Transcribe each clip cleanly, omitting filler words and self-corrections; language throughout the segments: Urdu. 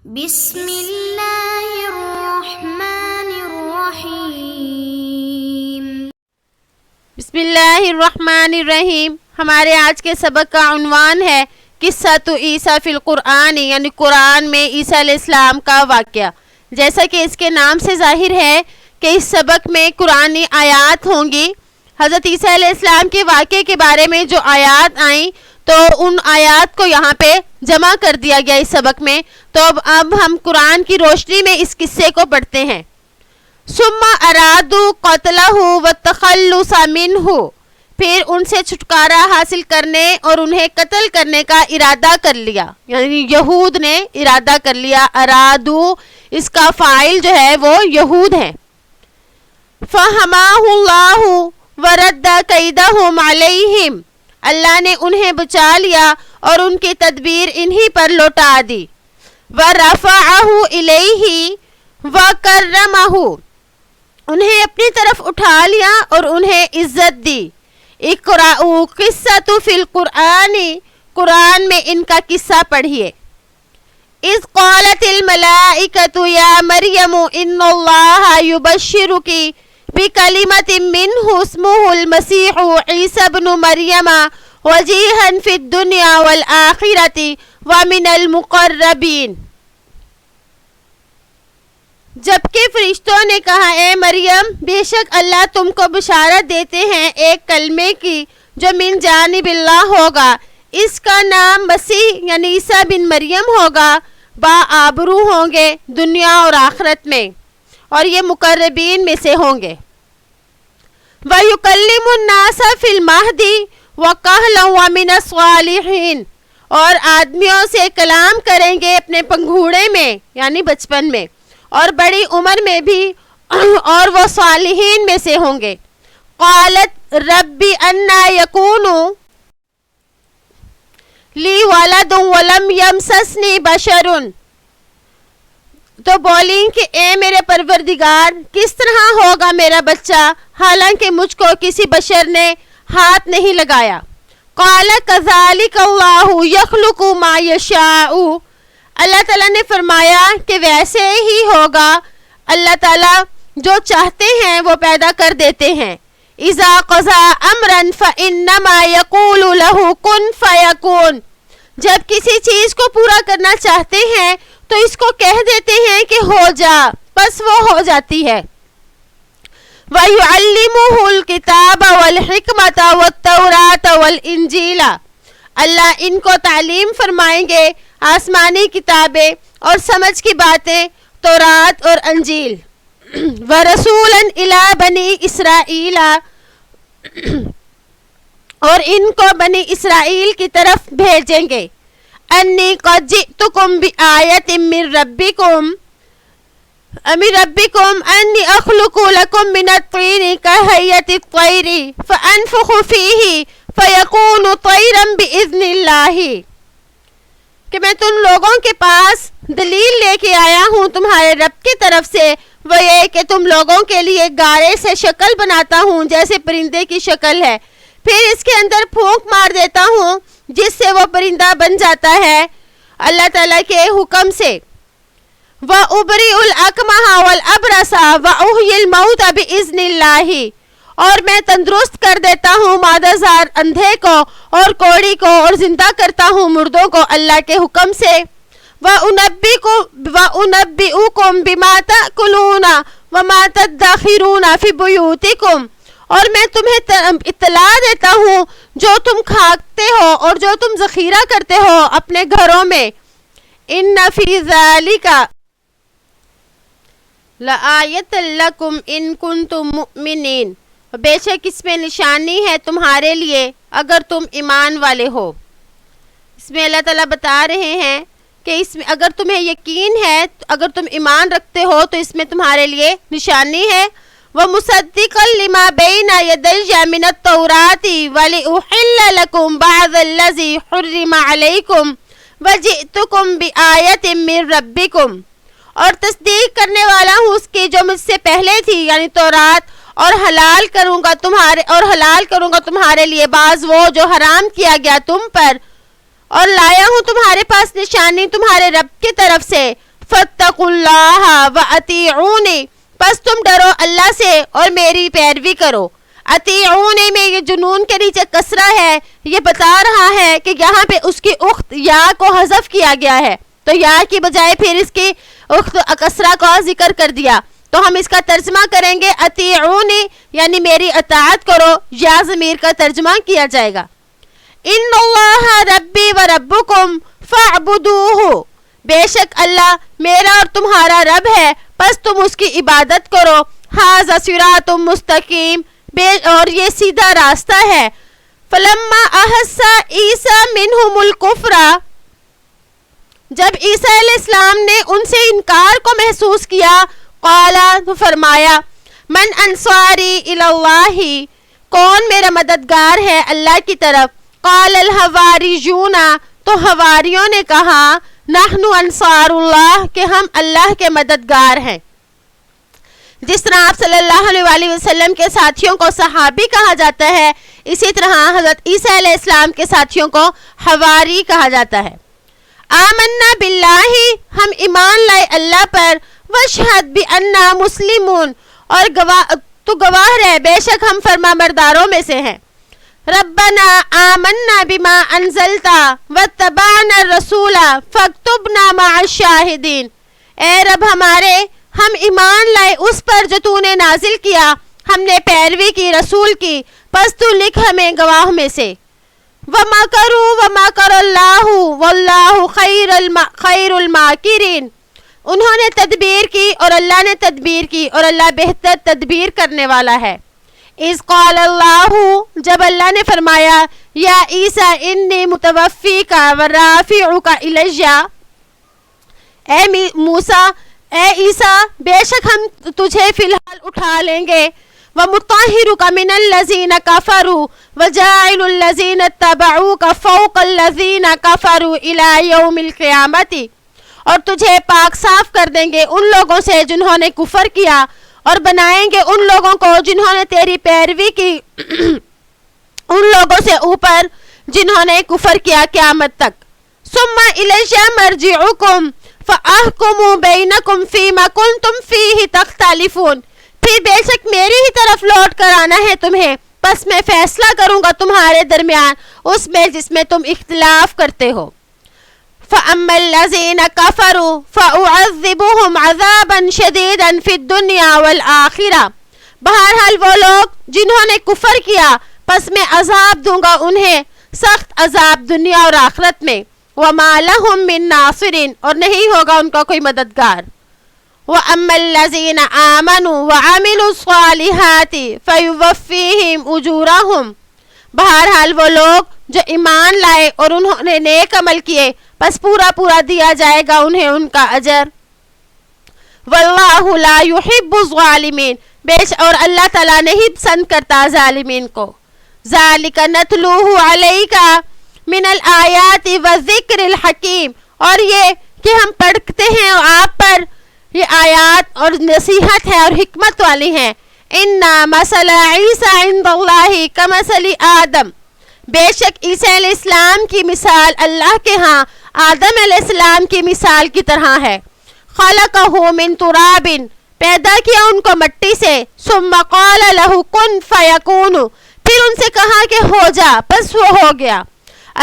بسم اللہ الرحمن الرحیم۔ بسم اللہ الرحمن الرحیم۔ ہمارے آج کے سبق کا عنوان ہے قصۃ عیسیٰ فی القرآن، یعنی قرآن میں عیسیٰ علیہ السلام کا واقعہ۔ جیسا کہ اس کے نام سے ظاہر ہے کہ اس سبق میں قرآنی آیات ہوں گی۔ حضرت عیسیٰ علیہ السلام کے واقعے کے بارے میں جو آیات آئیں تو ان آیات کو یہاں پہ جمع کر دیا گیا اس سبق میں۔ تو اب ہم قرآن کی روشنی میں اس قصے کو پڑھتے ہیں۔ ثم ارادوا قتلہ والتخلص منہ، پھر ان سے چھٹکارا حاصل کرنے اور انہیں قتل کرنے کا ارادہ کر لیا، یعنی یہود نے ارادہ کر لیا۔ ارادو اس کا فاعل جو ہے وہ یہود ہیں۔ فحماہ اللہ ورد کیدہم علیہم، اللہ نے انہیں بچا لیا اور ان کی تدبیر انہی پر لوٹا دی۔ ورفعہ الیہ وکرمہ، انہیں اپنی طرف اٹھا لیا اور انہیں عزت دی۔ اقرأوا قصۃ فی القرآن، قرآن میں ان کا قصہ پڑھیے۔ اذ قالت الملائکۃ یا مریم ان اللہ یبشرک بکلمۃ منہ اسمہ المسیح عیسی ابن مریم وجیہا فی الدنیا والآخرۃ ومن المقربین۔ جبکہ فرشتوں نے کہا اے مریم، بے شک اللہ تم کو بشارت دیتے ہیں ایک کلمے کی جو من جانب اللہ ہوگا، اس کا نام مسیح یعنی عیسیٰ بن مریم ہوگا، با آبرو ہوں گے دنیا اور آخرت میں، اور یہ مقربین میں سے ہوں گے۔ وَيُكَلِّمُ النَّاسَ فِي الْمَهْدِ وَكَهْلًا وَمِنَ الصَّالِحِينَ، اور آدمیوں سے کلام کریں گے اپنے پنگھوڑے میں یعنی بچپن میں، اور بڑی عمر میں بھی، اور وہ صالحین میں سے ہوں گے۔ قالت رب انا یکون لی ولد ولم یمسسنی بشر، تو بولیں کہ اے میرے پروردگار کس طرح ہوگا میرا بچہ حالانکہ مجھ کو کسی بشر نے ہاتھ نہیں لگایا۔ قال کذالک اللہ یخلق ما یشاء، اللہ تعالیٰ نے فرمایا کہ ویسے ہی ہوگا، اللہ تعالیٰ جو چاہتے ہیں وہ پیدا کر دیتے ہیں۔ اذا قضى امرا فانما يقول له كن فيكون، جب کسی چیز کو پورا کرنا چاہتے ہیں تو اس کو کہہ دیتے ہیں کہ ہو جا، بس وہ ہو جاتی ہے۔ وَيُعَلِّمُهُ الْكِتَابَ وَالْحِكْمَةَ وَالتَّوْرَاةَ وَالْإِنْجِيلَ، اللہ ان کو تعلیم فرمائیں گے آسمانی کتابیں اور سمجھ کی باتیں، تورات اور انجیل۔ وَرَسُولًا إِلَى بَنِي إِسْرَائِيلَ، اور ان کو بنی اسرائیل کی طرف بھیجیں گے۔ انی قد جئتکم بآیۃ من ربکم انی اخلق لکم من الطین کہیئۃ الطیر فانفخ فیہ فیکون طیرا باذن اللہ، کہ میں تم لوگوں کے پاس دلیل لے کے آیا ہوں تمہارے رب کی طرف سے، وہ یہ کہ تم لوگوں کے لیے گارے سے شکل بناتا ہوں جیسے پرندے کی شکل ہے، پھر اس کے اندر پھونک مار دیتا ہوں جس سے وہ پرندہ بن جاتا ہے اللہ تعالیٰ کے حکم سے۔ وَأُبْرِئُ الْأَكْمَحَ وَالْأَبْرَصَ وَأُحْيِي الْمَوْتَ بِإِذْنِ اللَّهِ، اور میں تندرست کر دیتا ہوں مادہ زار اندھے کو اور کوڑی کو، اور زندہ کرتا ہوں مردوں کو اللہ کے حکم سے۔ وَأُنَبِّئُكُم بِمَا تَأْكُلُونَ وَمَا تَدَّخِرُونَ فِي بُيُوتِكُمْ، اور میں تمہیں اطلاع دیتا ہوں جو تم کھاتے ہو اور جو تم ذخیرہ کرتے ہو اپنے گھروں میں۔ ان فی ذالک لآیۃ لکم ان کنتم مؤمنین، بے شک اس میں نشانی ہے تمہارے لیے اگر تم ایمان والے ہو۔ اس میں اللہ تعالیٰ بتا رہے ہیں کہ اس میں اگر تمہیں یقین ہے، اگر تم ایمان رکھتے ہو تو اس میں تمہارے لیے نشانی ہے۔ وَمُصَدِّقًا لِمَا بَيْنَ يَدَيَّ مِنَ التَّوْرَاةِ وَلِأُحِلَّ لَكُمْ بَعْضَ الَّذِي حُرِّمَ عَلَيْكُمْ وَجِئْتُكُمْ بِآیَةٍ مِّن رَبِّكُمْ، اور تصدیق کرنے والا ہوں اس کی جو مجھ سے پہلے تھی یعنی تورات، اور حلال کروں گا تمہارے لیے بعض وہ جو حرام کیا گیا تم پر، اور لایا ہوں تمہارے پاس نشانی تمہارے رب کی طرف سے، فاتقوا اللہ واطیعونی، پس تم ڈرو اللہ سے اور میری پیروی کرو۔ اطیعونی میں یہ جنون کے نیچے کسرہ ہے، یہ بتا رہا ہے کہ یہاں پہ اس کی اخت یا کو حذف کیا گیا ہے، تو یا کی بجائے پھر اس کی اخت کسرہ کو ذکر کر دیا، تو ہم اس کا ترجمہ کریں گے اطیعونی یعنی میری اطاعت کرو، یا ضمیر کا ترجمہ کیا جائے گا۔ ان اللہ ربی و ربکم فاعبدوہ، بے شک اللہ میرا اور تمہارا رب ہے، پس تم اس کی عبادت کرو۔ ھذا صراط مستقیم، اور یہ سیدھا راستہ ہے۔ فلما احس عیسیٰ منہم الکفر، جب عیسیٰ علیہ السلام نے ان سے انکار کو محسوس کیا، قال، تو فرمایا، من انصاری الی اللہ، کون میرا مددگار ہے اللہ کی طرف؟ قال الحواریون، تو حواریوں نے کہا، نحن انصار اللہ، کہ ہم اللہ کے مددگار ہیں۔ جس طرح آپ صلی اللہ علیہ وسلم کے ساتھیوں کو صحابی کہا جاتا ہے، اسی طرح حضرت عیسیٰ علیہ السلام کے ساتھیوں کو حواری کہا جاتا ہے۔ آمنا باللہ، ہم ایمان لائے اللہ پر، واشہد بأننا مسلمون، اور گواہ رہے بے شک ہم فرما برداروں میں سے ہیں۔ ربنا آمنا بما انزلت واتبعنا الرسول فاکتبنا مع الشاہدین، اے رب ہمارے، ہم ایمان لائے اس پر جو تو نے نازل کیا، ہم نے پیروی کی رسول کی، پس تو لکھ ہمیں گواہ میں سے۔ وَمَكَرُوا وَمَكَرَ اللَّهُ وَاللَّهُ خَيْرُ الْمَاكِرِينَ، انہوں نے تدبیر کی اور اللہ نے تدبیر کی، اور اللہ بہتر تدبیر کرنے والا ہے۔ اذ قال اللہ، جب اللہ نے فرمایا، یا عیسیٰ انی متوفیک ورافعک الی، اے موسیٰ، اے عیسیٰ، بے شک ہم تجھے فی الحال اٹھا لیں گے، وَمُطَهِّرُكَ مِنَ الَّذِينَ كَفَرُوا وَجَاعِلُ الَّذِينَ اتَّبَعُوكَ فَوْقَ الَّذِينَ كَفَرُوا إِلَى يَوْمِ الْقِيَامَةِ، اور تجھے پاک صاف کر دیں گے ان لوگوں سے جنہوں نے کفر کیا، اور بنائیں گے ان لوگوں کو جنہوں نے تیری پیروی کی ان لوگوں سے اوپر جنہوں نے کفر کیا قیامت تک۔ ثُمَّ إِلَيَّ مَرْجِعُكُمْ فَأَحْكُمُ بَيْنَكُمْ فِيمَا كُنْتُمْ فِيهِ تَخْتَلِفُونَ، پھر بے شک میری ہی طرف لوٹ کر آنا ہے تمہیں، پس میں فیصلہ کروں گا تمہارے درمیان اس میں جس میں تم اختلاف کرتے ہو۔ فَأَمَّا الَّذِينَ كَفَرُوا فَأُعَذِّبُهُمْ عَذَابًا شَدِيدًا فِي الدُّنْيَا وَالْآخِرَةِ، بہرحال وہ لوگ جنہوں نے کفر کیا، پس میں عذاب دوں گا انہیں سخت عذاب دنیا اور آخرت میں۔ وَمَا لَهُم مِّن نَاصِرٍ، اور نہیں ہوگا ان کا کوئی مددگار۔ وَأَمَّا الَّذِينَ آمَنُوا وَعَمِلُوا الصَّالِحَاتِ فَيُوَفِّيهِمْ أُجُورَهُمْ، بہرحال وہ لوگ جو ایمان لائے اور انہوں نے نیک عمل کیے، پس پورا دیا جائے گا انہیں ان کا اجر۔ وَاللَّهُ لَا يُحِبُّ الظَّالِمِينَ، اور اللہ تعالیٰ نہیں پسند کرتا ظالمین کو۔ ذَلِكَ نَتْلُوهُ عَلَيْكَ مِنَ الْآيَاتِ وَالذِّكْرِ الْحَكِيمِ، اور یہ کہ ہم پڑھتے ہیں آپ پر یہ آیات اور نصیحت ہے اور حکمت والی ہیں۔ اِنَّا مَثَلَ عِیسیٰ عِندَ اللَّهِ كَمَثَلِ آدم، بے شک عیسیٰ علیہ السلام کی مثال اللہ کے ہاں آدم علیہ السلام کی مثال کی طرح ہے۔ خَلَقَهُ مِن تُرَابٍ، پیدا کیا ان کو مٹی سے، ثُمَّ قَالَ لَهُ كُن فَيَكُونُ، پھر ان سے کہا کہ ہو جا، پس وہ ہو گیا۔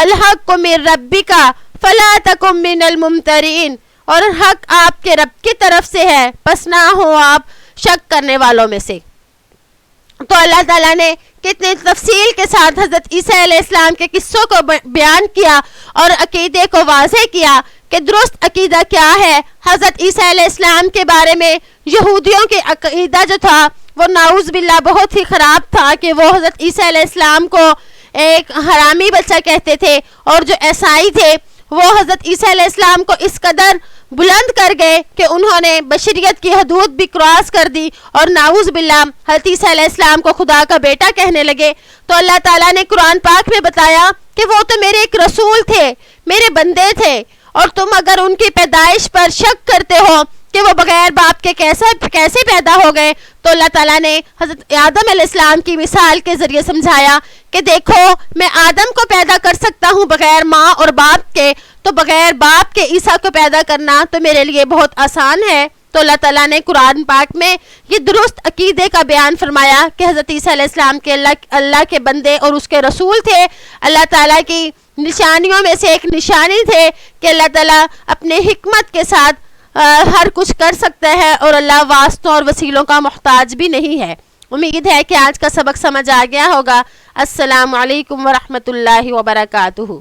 الحق من ربك فلا تكن من الممترین، اور حق آپ کے رب کی طرف سے ہے، پس نہ ہو آپ شک کرنے والوں میں سے۔ تو اللہ تعالیٰ نے کتنی تفصیل کے ساتھ حضرت عیسیٰ علیہ السلام کے قصوں کو بیان کیا اور عقیدے کو واضح کیا کہ درست عقیدہ کیا ہے۔ حضرت عیسیٰ علیہ السلام کے بارے میں یہودیوں کے عقیدہ جو تھا وہ نعوذ باللہ بہت ہی خراب تھا کہ وہ حضرت عیسیٰ علیہ السلام کو ایک حرامی بچہ کہتے تھے، اور جو عیسائی تھے وہ حضرت عیسیٰ علیہ السلام کو اس قدر بلند کر گئے کہ انہوں نے بشریت کی حدود بھی کراس کر دی اور نعوذ باللہ حضرت عیسیٰ علیہ السلام کو خدا کا بیٹا کہنے لگے۔ تو اللہ تعالیٰ نے قرآن پاک میں بتایا کہ وہ تو میرے ایک رسول تھے، میرے بندے تھے، اور تم اگر ان کی پیدائش پر شک کرتے ہو کہ کہ وہ بغیر باپ کے کیسے پیدا ہو گئے، تو اللہ تعالیٰ نے حضرت آدم علیہ السلام کی مثال کے ذریعے سمجھایا کہ دیکھو میں آدم کو پیدا کر سکتا ہوں بغیر ماں اور باپ کے، تو بغیر باپ کے عیسیٰ کو پیدا کرنا تو میرے لیے بہت آسان ہے۔ تو اللہ تعالیٰ نے قرآن پاک میں یہ درست عقیدے کا بیان فرمایا کہ حضرت عیسیٰ علیہ السلام کے اللہ کے بندے اور اس کے رسول تھے، اللہ تعالیٰ کی نشانیوں میں سے ایک نشانی تھے کہ اللہ تعالیٰ اپنے حکمت کے ساتھ ہر کچھ کر سکتا ہے اور اللہ واسطوں اور وسیلوں کا محتاج بھی نہیں ہے۔ امید ہے کہ آج کا سبق سمجھ آ گیا ہوگا۔ السلام علیکم ورحمۃ اللہ وبرکاتہ۔